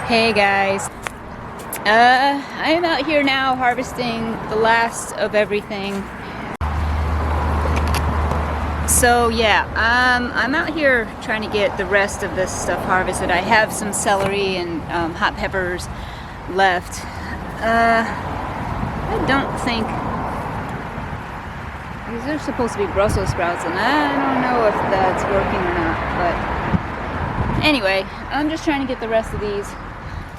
Hey guys, I'm out here now harvesting the last of everything. So yeah, I'm out here trying to get the rest of this stuff harvested. I have some celery and hot peppers left. I don't think these are supposed to be Brussels sprouts, and I don't know if that's working or not, but anyway, I'm just trying to get the rest of these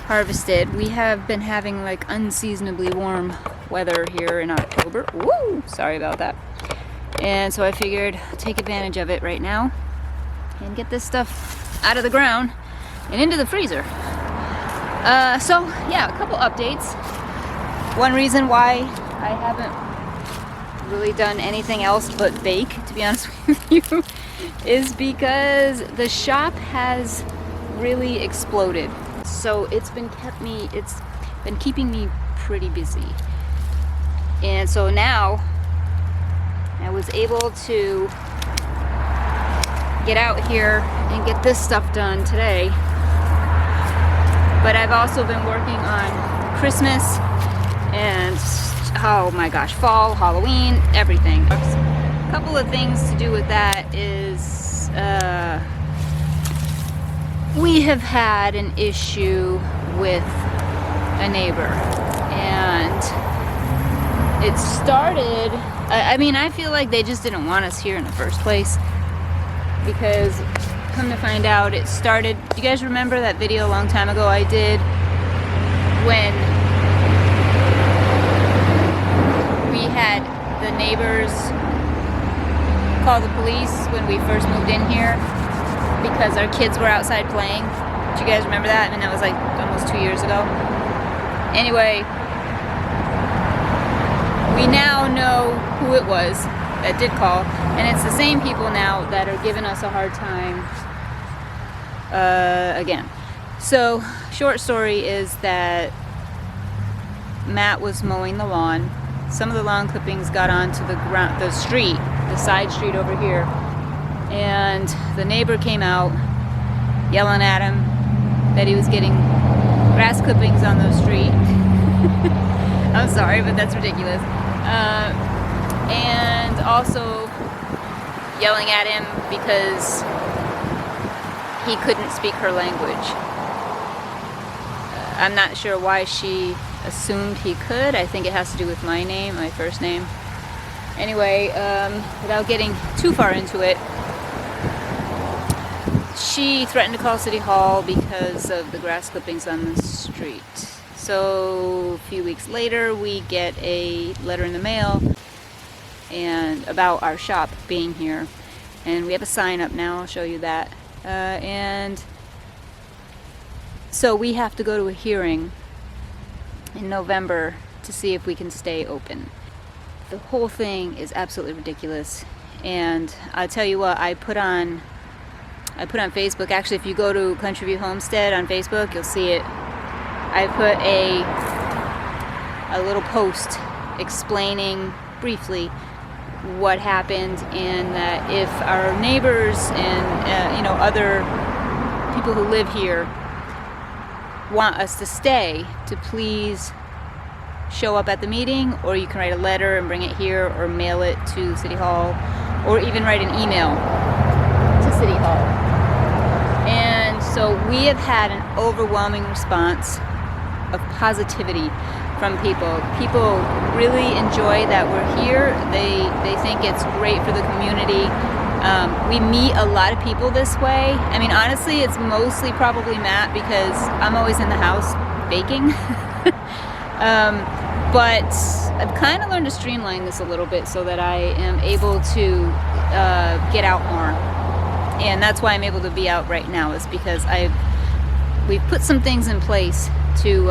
harvested. We have been having like unseasonably warm weather here in October. Woo! Sorry about that. And so I figured I'd take advantage of it right now and get this stuff out of the ground and into the freezer. So yeah, a couple updates. One reason why I haven't really done anything else but bake, to be honest with you, is because the shop has really exploded. So it's been keeping me pretty busy. And so now I was able to get out here and get this stuff done today. But I've also been working on Christmas and, oh my gosh, fall, Halloween, everything. A couple of things to do with that is we have had an issue with a neighbor, and it started, I mean, I feel like they just didn't want us here in the first place, because come to find out, it started, do you guys remember that video a long time ago I did when we had the neighbors call the police when we first moved in here because our kids were outside playing? Do you guys remember that? I mean, that was like almost 2 years ago. Anyway, we now know who it was that did call, and it's the same people now that are giving us a hard time again. So, short story is that Matt was mowing the lawn. Some of the lawn clippings got onto the street, the side street over here, and the neighbor came out yelling at him that he was getting grass clippings on the street. I'm sorry, but that's ridiculous. And also yelling at him because he couldn't speak her language. I'm not sure why she assumed he could. I think it has to do with my name, my first name. Anyway, without getting too far into it, she threatened to call City Hall because of the grass clippings on the street. So a few weeks later, we get a letter in the mail and about our shop being here, and we have a sign up now. I'll show you that. And so we have to go to a hearing in November to see if we can stay open. The whole thing is absolutely ridiculous, and I'll tell you what, I put on Facebook, actually if you go to Country View Homestead on Facebook, you'll see it. I put a little post explaining briefly what happened, and that if our neighbors and other people who live here want us to stay, to please show up at the meeting, or you can write a letter and bring it here, or mail it to City Hall, or even write an email to City Hall. And so we have had an overwhelming response of positivity from people. People really enjoy that we're here. They think it's great for the community. We meet a lot of people this way. I mean, honestly, it's mostly probably Matt, because I'm always in the house baking. But I've kind of learned to streamline this a little bit so that I am able to get out more. And that's why I'm able to be out right now, is because we've put some things in place to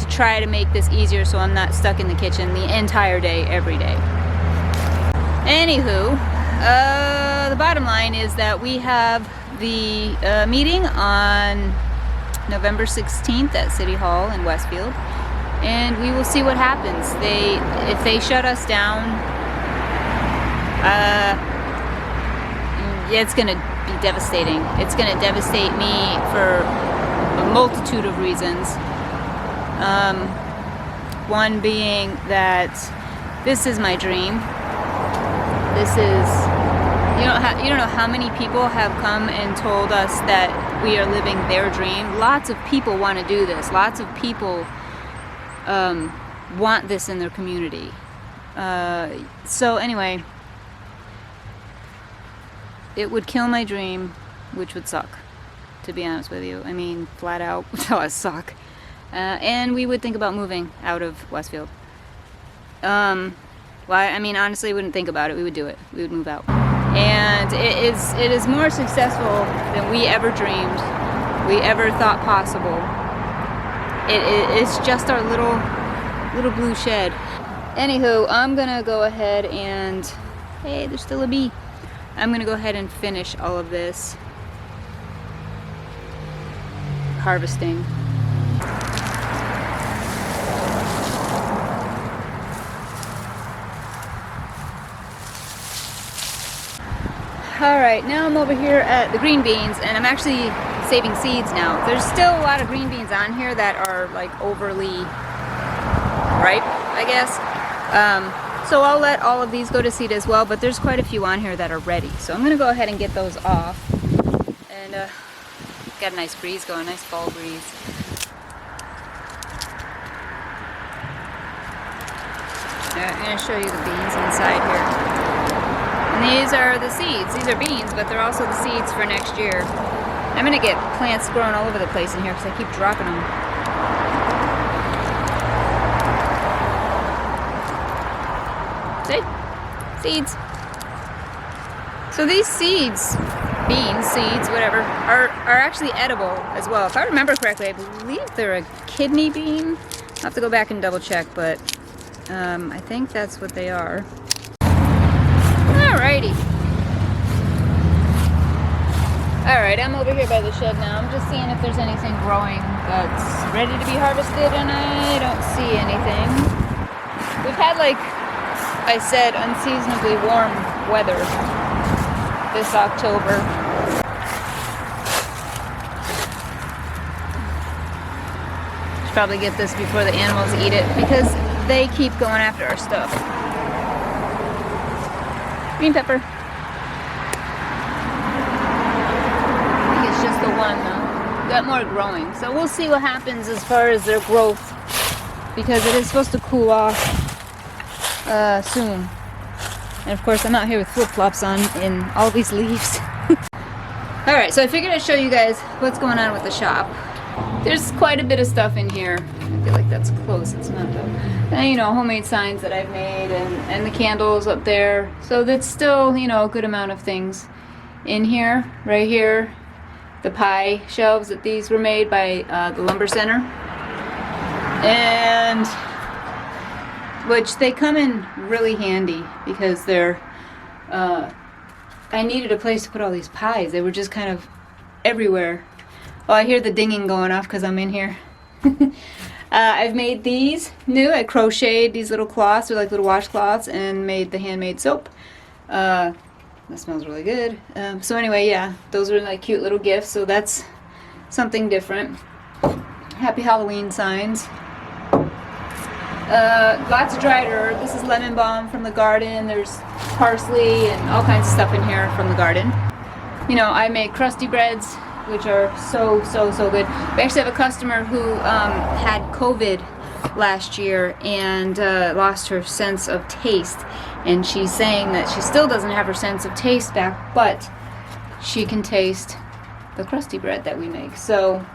try to make this easier, so I'm not stuck in the kitchen the entire day, every day. Anywho, the bottom line is that we have the meeting on November 16th at City Hall in Westfield, and we will see what happens. If they shut us down, it's gonna be devastating. It's gonna devastate me for a multitude of reasons. One being that this is my dream. This is, you don't know how many people have come and told us that we are living their dream. Lots of people want to do this. Lots of people want this in their community. So anyway, it would kill my dream, which would suck, to be honest with you. I mean, flat out, that would suck. And we would think about moving out of Westfield. Well, I mean, honestly, we wouldn't think about it. We would do it. We would move out. And it is more successful than we ever dreamed, we ever thought possible. It's just our little blue shed. Anywho, I'm gonna go ahead and, hey, there's still a bee. I'm gonna go ahead and finish all of this harvesting. Alright, now I'm over here at the green beans, and I'm actually saving seeds now. There's still a lot of green beans on here that are like overly ripe, I guess. So I'll let all of these go to seed as well, but there's quite a few on here that are ready. So I'm gonna go ahead and get those off. And got a nice breeze going, nice fall breeze. I'm gonna show you the beans inside here. And these are the seeds. These are beans, but they're also the seeds for next year. I'm gonna get plants growing all over the place in here because I keep dropping them. See? Seeds. So these seeds, beans, seeds, whatever, are actually edible as well. If I remember correctly, I believe they're a kidney bean. I'll have to go back and double check, but I think that's what they are. Alrighty. Alright, I'm over here by the shed now. I'm just seeing if there's anything growing that's ready to be harvested, and I don't see anything. We've had, like I said, unseasonably warm weather this October. Should probably get this before the animals eat it because they keep going after our stuff. Green pepper. I think it's just the one though. Got more growing. So we'll see what happens as far as their growth, because it is supposed to cool off soon. And of course I'm out here with flip-flops on in all these leaves. Alright, so I figured I'd show you guys what's going on with the shop. There's quite a bit of stuff in here. I feel like that's close, it's not though. And, you know, homemade signs that I've made, and the candles up there. So that's still, you know, a good amount of things in here. Right here, the pie shelves, that these were made by the Lumber Center. And which they come in really handy because they're I needed a place to put all these pies. They were just kind of everywhere. Oh, I hear the dinging going off because I'm in here. I've made these new. I crocheted these little cloths. They're like little washcloths, and made the handmade soap. That smells really good. So anyway, yeah, those are like cute little gifts. So that's something different. Happy Halloween signs. Lots of dried herb. This is lemon balm from the garden. There's parsley and all kinds of stuff in here from the garden. You know, I make crusty breads, which are so good. We actually have a customer who had COVID last year and lost her sense of taste, and she's saying that she still doesn't have her sense of taste back, but she can taste the crusty bread that we make. So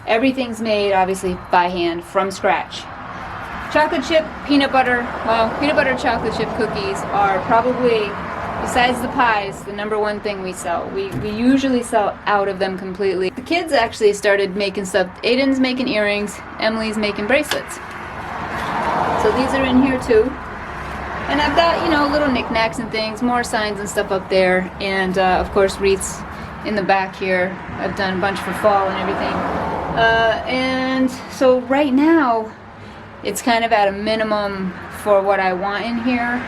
everything's made obviously by hand from scratch. Chocolate chip, peanut butter, well, peanut butter chocolate chip cookies are probably, besides the pies, the number one thing we sell. We usually sell out of them completely. The kids actually started making stuff. Aiden's making earrings, Emily's making bracelets. So these are in here too. And I've got, you know, little knickknacks and things, more signs and stuff up there. And of course wreaths in the back here. I've done a bunch for fall and everything. And so right now, it's kind of at a minimum for what I want in here,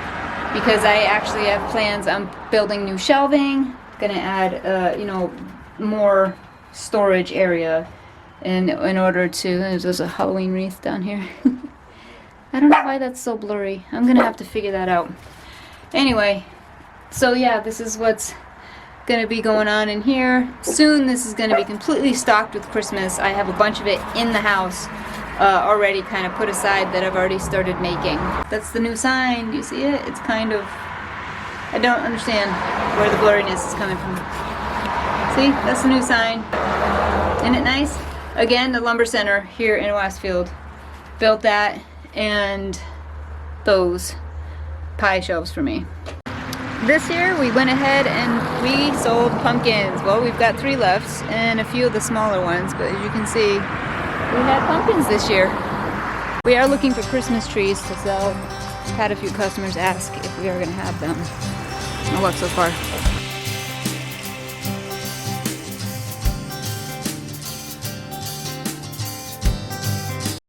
because I actually have plans on building new shelving, gonna add you know, more storage area in order to, there's a Halloween wreath down here. I don't know why that's so blurry. I'm gonna have to figure that out. Anyway, so yeah, this is what's gonna be going on in here. Soon this is gonna be completely stocked with Christmas. I have a bunch of it in the house already kind of put aside that I've already started making. That's the new sign. Do you see it? It's kind of, I don't understand where the blurriness is coming from. See, that's the new sign. Isn't it nice? Again, the lumber center here in Westfield built that and those pie shelves for me. This year we went ahead and we sold pumpkins. Well, we've got 3 left and a few of the smaller ones, but as you can see, we had pumpkins this year. We are looking for Christmas trees to sell. I've had a few customers ask if we are going to have them. No luck so far.